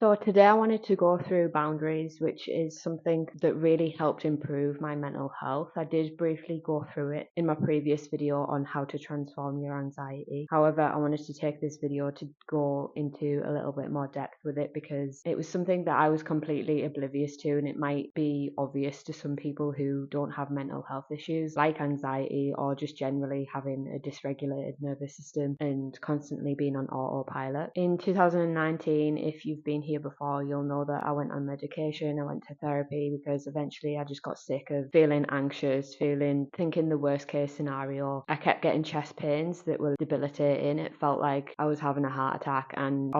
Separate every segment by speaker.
Speaker 1: So today I wanted to go through boundaries, which is something that really helped improve my mental health. I did briefly go through it in my previous video on how to transform your anxiety. However, I wanted to take this video to go into a little bit more depth with it because it was something that I was completely oblivious to, and it might be obvious to some people who don't have mental health issues like anxiety or just generally having a dysregulated nervous system and constantly being on autopilot. In 2019, if you've been here before, you'll know that I went on medication, I went to therapy because eventually I just got sick of feeling anxious, thinking the worst case scenario. I kept getting chest pains that were debilitating. It felt like I was having a heart attack, and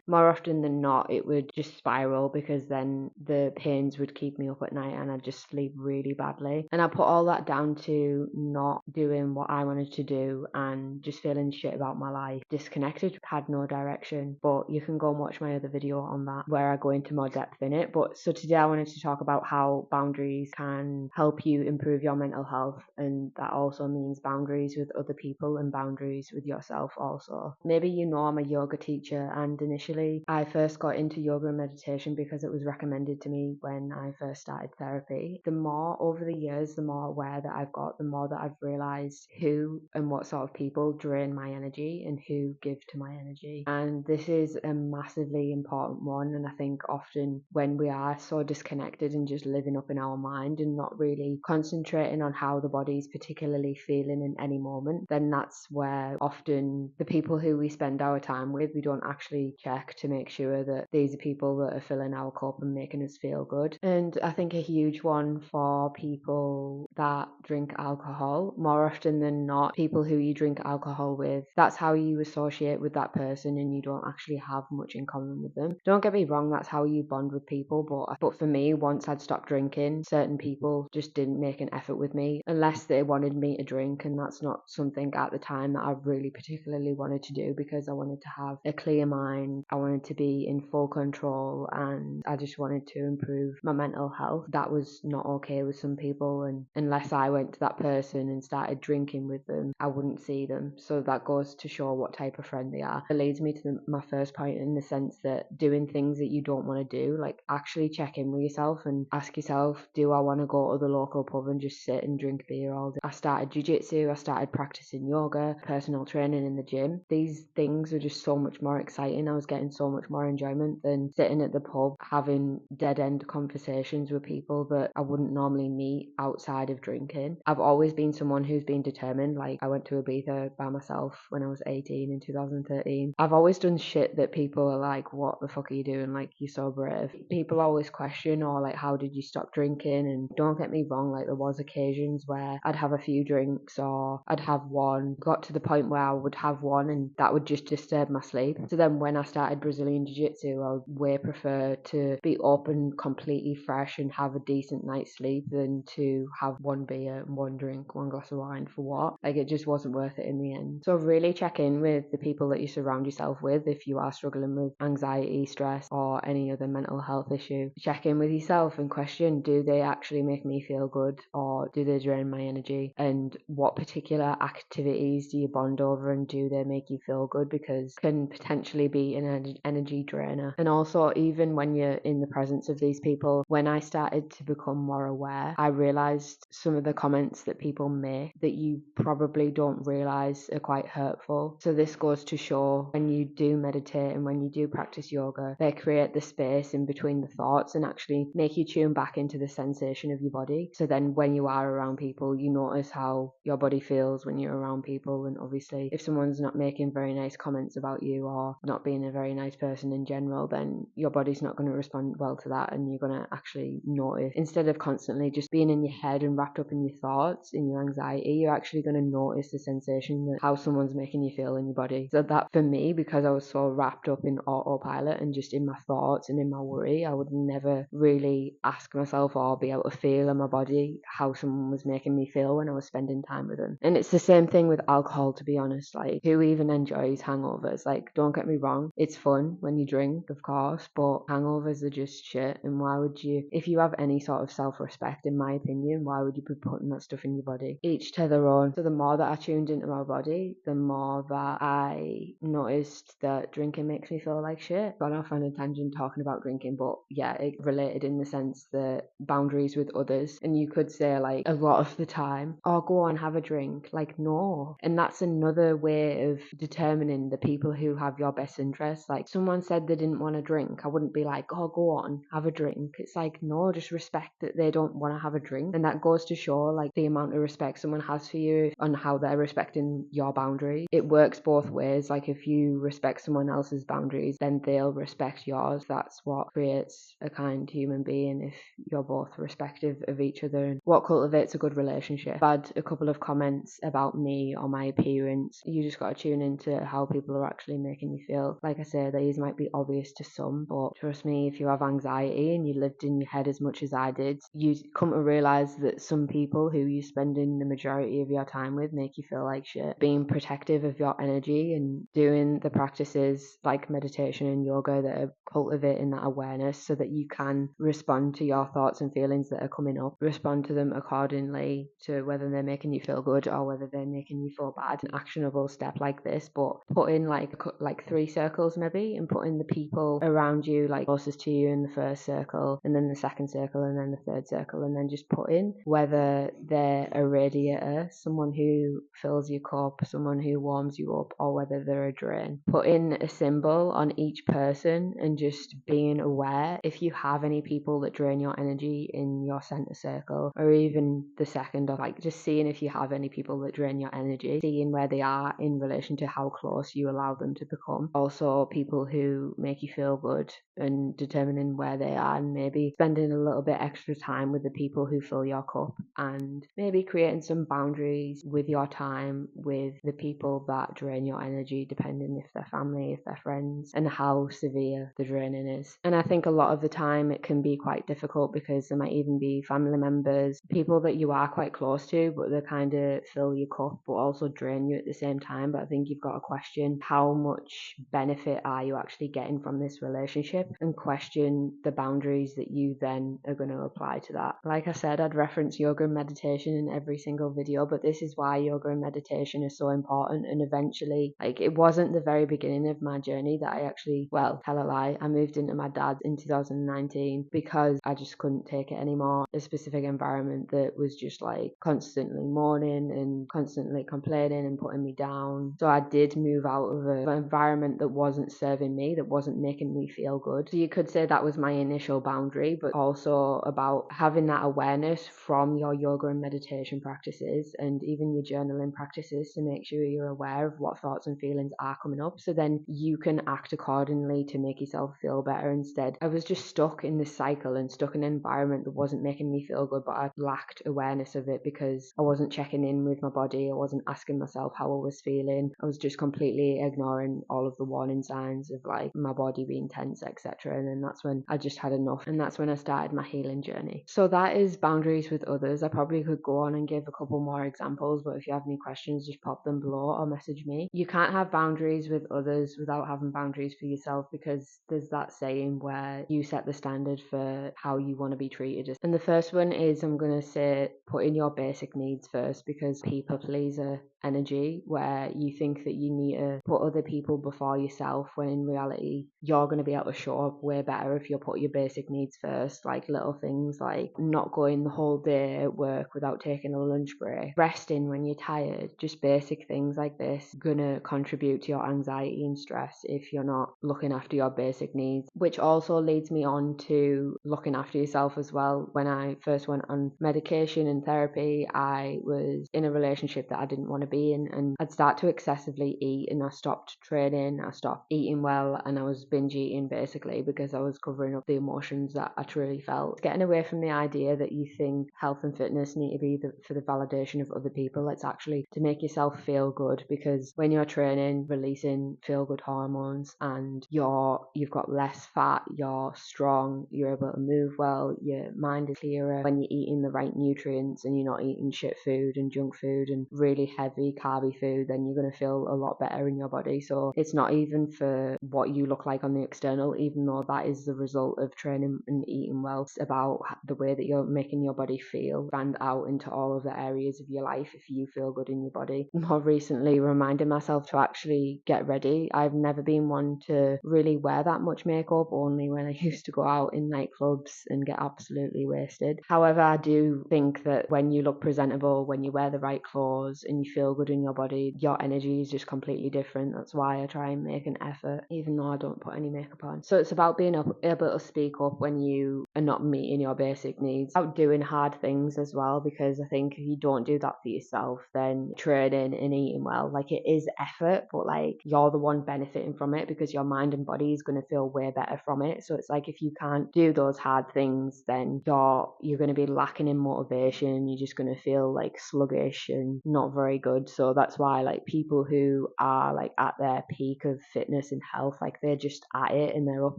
Speaker 1: more often than not, it would just spiral because then the pains would keep me up at night and I'd just sleep really badly. And I put all that down to not doing what I wanted to do and just feeling shit about my life, disconnected, had no direction. But you can go and watch my other video on that where I go into more depth in it. But so today I wanted to talk about how boundaries can help you improve your mental health, and that also means boundaries with other people and boundaries with yourself also. Maybe you know I'm a yoga teacher, and initially I first got into yoga and meditation because it was recommended to me when I first started therapy. The more over the years, the more aware that I've got, the more that I've realized who and what sort of people drain my energy and who give to my energy. And this is a massively important one. And I think often when we are so disconnected and just living up in our mind and not really concentrating on how the body's particularly feeling in any moment, then that's where often the people who we spend our time with, we don't actually check to make sure that these are people that are filling our cup and making us feel good. And I think a huge one for people that drink alcohol, more often than not, people who you drink alcohol with, that's how you associate with that person and you don't actually have much in common with them. Don't get me wrong, that's how you bond with people, but for me, once I'd stopped drinking, certain people just didn't make an effort with me unless they wanted me to drink, and that's not something at the time that I really particularly wanted to do because I wanted to have a clear mind, I wanted to be in full control, and I just wanted to improve my mental health. That was not okay with some people, and unless I went to that person and started drinking with them, I wouldn't see them. So that goes to show what type of friend they are. It leads me to my first point, in the sense that doing things that you don't want to do, like actually check in with yourself and ask yourself, do I want to go to the local pub and just sit and drink beer all day? I started jiu-jitsu, I started practicing yoga, personal training in the gym. These things were just so much more exciting. I was getting so much more enjoyment than sitting at the pub having dead-end conversations with people that I wouldn't normally meet outside of drinking. I've always been someone who's been determined. Like, I went to Ibiza by myself when I was 18 in 2013. I've always done shit that people are like, what the fuck are you doing? Like, you're so brave. People always question, or like, how did you stop drinking? And don't get me wrong, like, there was occasions where I'd have a few drinks or I'd have one. Got to the point where I would have one and that would just disturb my sleep. So then when I started Brazilian Jiu-Jitsu, I would way prefer to be open, completely fresh and have a decent night's sleep than to have one beer, one drink, one glass of wine. For what? Like, it just wasn't worth it in the end. So really check in with the people that you surround yourself with if you are struggling with anxiety, stress, or any other mental health issue. Check in with yourself and question, do they actually make me feel good, or do they drain my energy? And what particular activities do you bond over, and do they make you feel good? Because can potentially be an energy drainer. And also, even when you're in the presence of these people, when I started to become more aware, I realized some of the comments that people make that you probably don't realize are quite hurtful. So this goes to show, when you do meditate and when you do practice yoga, they create the space in between the thoughts and actually make you tune back into the sensation of your body. So then when you are around people, you notice how your body feels when you're around people. And obviously, if someone's not making very nice comments about you or not being a very nice person in general, then your body's not going to respond well to that, and you're going to actually notice. Instead of constantly just being in your head and wrapped up in your thoughts, in your anxiety, you're actually going to notice the sensation that how someone's making you feel in your body. So that, for me, because I was so wrapped up in autopilot and just in my thoughts and in my worry, I would never really ask myself or be able to feel in my body how someone was making me feel when I was spending time with them. And it's the same thing with alcohol, to be honest. Like, who even enjoys hangovers? Like, don't get me wrong, it's fun when you drink, of course, but hangovers are just shit. And why would you, if you have any sort of self-respect, in my opinion, why would you be putting that stuff in your body? Each to their own. So the more that I tuned into my body, the more that I noticed that drinking makes me feel like shit. Got off on a tangent talking about drinking, but yeah, it related in the sense that boundaries with others. And you could say, like, a lot of the time, oh, go on, have a drink. Like, no. And that's another way of determining the people who have your best interests. Like, someone said they didn't want to drink, I wouldn't be like, oh, go on, have a drink. It's like, no, just respect that they don't want to have a drink. And that goes to show, like, the amount of respect someone has for you and how they're respecting your boundaries. It works both ways. Like, if you respect someone else's boundaries, then they'll respect yours. That's what creates a kind human being, if you're both respective of each other, and what cultivates a good relationship. I've had a couple of comments about me or my appearance. You just got to tune into how people are actually making you feel. Like I say, these might be obvious to some, but trust me, if you have anxiety and you lived in your head as much as I did, you come to realize that some people who you spending the majority of your time with make you feel like shit. Being protective of your energy and doing the practices like meditation and yoga that are cultivating that awareness so that you can respond to your thoughts and feelings that are coming up, respond to them accordingly to whether they're making you feel good or whether they're making you feel bad. An actionable step like this, but put in like 3 circles maybe, and put in the people around you, like closest to you, in the first circle, and then the second circle, and then the third circle, and then just put in whether they're a radiator, someone who fills your cup, someone who warms you up, or whether they're a drain. Put in a symbol on each person and just being aware if you have any people that drain your energy in your center circle, or even the second, or like just seeing if you have any people that drain your energy, seeing where they are in relation to how close you allow them to become. Also, people who make you feel good, and determining where they are, and maybe spending a little bit extra time with the people who fill your cup, and maybe creating some boundaries with your time with the people that drain your energy, depending if they're family, if they're friends, and how severe the draining is. And I think a lot of the time it can be quite difficult because there might even be family members, people that you are quite close to, but they kind of fill your cup but also drain you at the same time. But I think you've got to question how much benefit are you actually getting from this relationship, and question the boundaries that you then are going to apply to that. Like I said, I'd reference yoga and meditation in every single video, but this is why yoga and meditation is so important. And eventually, like, it wasn't the very beginning of my journey that I actually, well, tell a lie, I moved into my dad's in 2019 because I just couldn't take it anymore. A specific environment that was just like constantly mourning and constantly complaining and putting me down. So I did move out of an environment that wasn't serving me, that wasn't making me feel good. So you could say that was my initial boundary, but also about having that awareness from your yoga and meditation practices, and even your journaling practices, to make sure you're aware of what thoughts and feelings are coming up, so then you can act accordingly to make yourself feel better. Instead, I was just stuck in this cycle and stuck in an environment that wasn't making me feel good, but I lacked awareness of it because I wasn't checking in with my body. I wasn't asking myself how I was feeling. I was just completely ignoring all of the warning signs of like my body being tense, etc. And then that's when I just had enough, and that's when I started my healing journey. So that is boundaries with others. I probably could go on and give a couple more examples, but if you have any questions, just pop them below or message me. You can't have boundaries with others without having boundaries for yourself, because there's that saying where you set the standard for how you want to be treated. And the first one is, I'm going to say, put in your basic needs first, because people pleaser energy, where you think that you need to put other people before yourself, when in reality you're going to be able to show up way better if you put your basic needs first. Like little things like not going the whole day at work without taking a lunch break, resting when you're tired, just basic things like this gonna contribute to your anxiety and stress if you're not looking after your basic needs. Which also leads me on to looking after yourself as well. When I first went on medication and therapy, I was in a relationship that I didn't want to be in, and I'd start to excessively eat, and I stopped training, I stopped eating well, and I was binge eating basically because I was covering up the emotions that I truly felt. Getting away from the idea that you think health and fitness need to be for the validation of other people. It's actually to make yourself feel good, because when you're training, releasing feel good hormones, and you've got less fat, you're strong, you're able to move well, your mind is clearer when you're eating the right nutrients and you're not eating shit food and junk food and really heavy heavy carby food, then you're going to feel a lot better in your body. So it's not even for what you look like on the external, even though that is the result of training and eating well. It's about the way that you're making your body feel, stand out into all of the areas of your life if you feel good in your body. More recently, reminding myself to actually get ready. I've never been one to really wear that much makeup, only when I used to go out in nightclubs and get absolutely wasted. However, I do think that when you look presentable, when you wear the right clothes and you feel good in your body, your energy is just completely different. That's why I try and make an effort, even though I don't put any makeup on. So it's about being able to speak up when you are not meeting your basic needs, about doing hard things as well, because I think if you don't do that for yourself, then training and eating well, like, it is effort, but like, you're the one benefiting from it because your mind and body is going to feel way better from it. So it's like, if you can't do those hard things, then you're going to be lacking in motivation. You're just going to feel like sluggish and not very good. So that's why, like, people who are like at their peak of fitness and health, like, they're just at it and they're up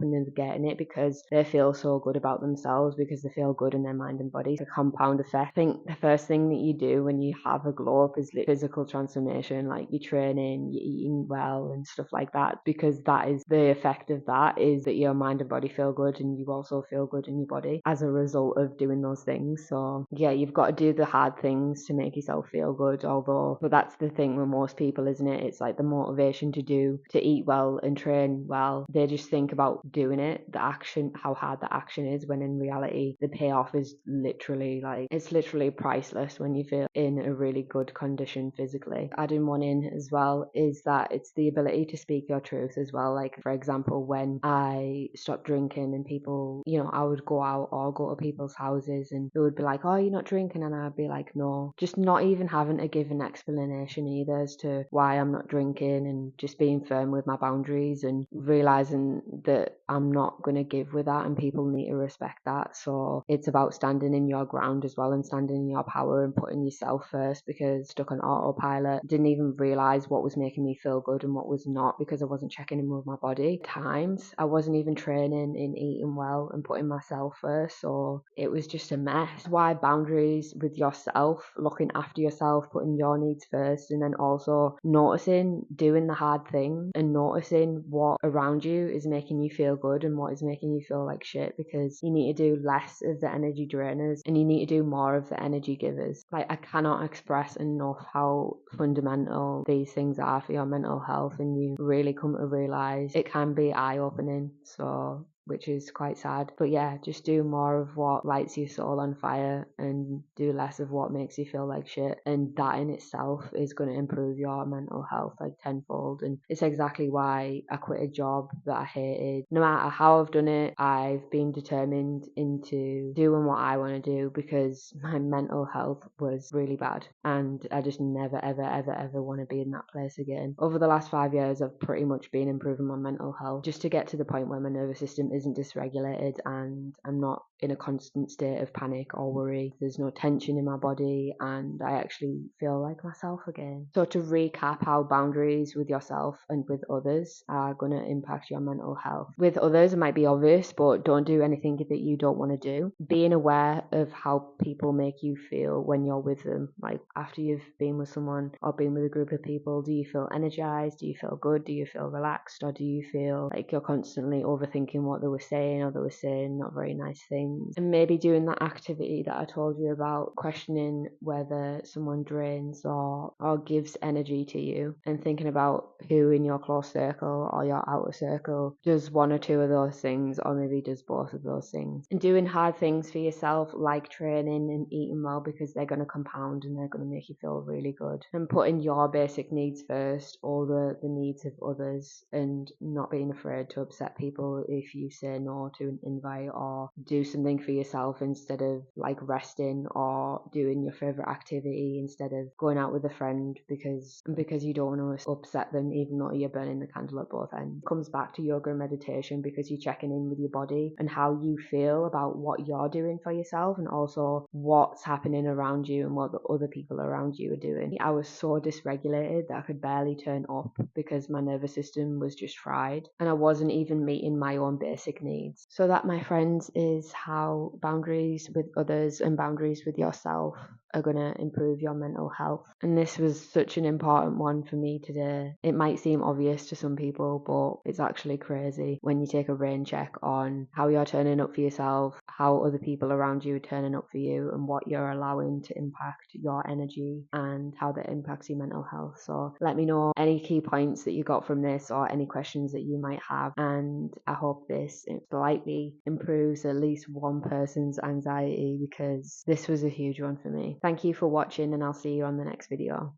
Speaker 1: and they're getting it because they feel so good about themselves, because they feel good in their mind and body. It's a compound effect. I think the first thing that you do when you have a glow up is physical transformation, like you're training, you're eating well and stuff like that, because that is the effect of that, is that your mind and body feel good and you also feel good in your body as a result of doing those things. So yeah, you've got to do the hard things to make yourself feel good, but that's the thing with most people, isn't it? It's like the motivation to eat well and train well, they just think about doing it, the action, how hard the action is, when in reality the payoff is literally, like, it's literally priceless when you feel in a really good condition physically. Adding one in as well is that it's the ability to speak your truth as well. Like, for example, when I stopped drinking and people, I would go out or go to people's houses and they would be like, oh, you're not drinking, and I'd be like, no, just not even having to give an explanation either as to why I'm not drinking, and just being firm with my boundaries and realizing that I'm not going to give with that and people need to respect that. So it's about standing in your ground as well and standing in your power and putting yourself first, because stuck on autopilot, didn't even realize what was making me feel good and what was not, because I wasn't checking in with my body. At times I wasn't even training in eating well and putting myself first, so it was just a mess. Why boundaries with yourself, looking after yourself, putting your needs first, and then also noticing, doing the hard thing and noticing what around you is making you feel good and what is making you feel like shit, because you need to do less of the energy drainers and you need to do more of the energy givers. Like, I cannot express enough how fundamental these things are for your mental health, and you really come to realize it can be eye-opening, so, which is quite sad. But yeah, just do more of what lights your soul on fire and do less of what makes you feel like shit, and that in itself is going to improve your mental health like tenfold. And it's exactly why I quit a job that I hated. No matter how I've done it, I've been determined into doing what I want to do, because my mental health was really bad and I just never ever want to be in that place again. Over the last 5 years, I've pretty much been improving my mental health just to get to the point where my nervous system isn't dysregulated and I'm not in a constant state of panic or worry. There's no tension in my body and I actually feel like myself again. So to recap how boundaries with yourself and with others are going to impact your mental health. With others, it might be obvious, but don't do anything that you don't want to do. Being aware of how people make you feel when you're with them. Like, after you've been with someone or been with a group of people, do you feel energized? Do you feel good? Do you feel relaxed? Or do you feel like you're constantly overthinking what they were saying, or they were saying not very nice things? And maybe doing that activity that I told you about, questioning whether someone drains or gives energy to you, and thinking about who in your close circle or your outer circle does one or two of those things, or maybe does both of those things. And doing hard things for yourself, like training and eating well, because they're going to compound and they're going to make you feel really good. And putting your basic needs first over the needs of others, and not being afraid to upset people if you say no to an invite, or do something for yourself instead of like resting, or doing your favorite activity instead of going out with a friend because you don't want to upset them, even though you're burning the candle at both ends. It comes back to yoga and meditation, because you're checking in with your body and how you feel about what you're doing for yourself, and also what's happening around you and what the other people around you are doing. I was so dysregulated that I could barely turn up because my nervous system was just fried and I wasn't even meeting my own basic needs. So that, my friends, is how boundaries with others and boundaries with yourself are going to improve your mental health. And this was such an important one for me today. It might seem obvious to some people, but it's actually crazy when you take a rain check on how you're turning up for yourself, how other people around you are turning up for you, and what you're allowing to impact your energy and how that impacts your mental health. So let me know any key points that you got from this or any questions that you might have, and I hope this slightly improves at least one person's anxiety, because this was a huge one for me. Thank you for watching, and I'll see you on the next video.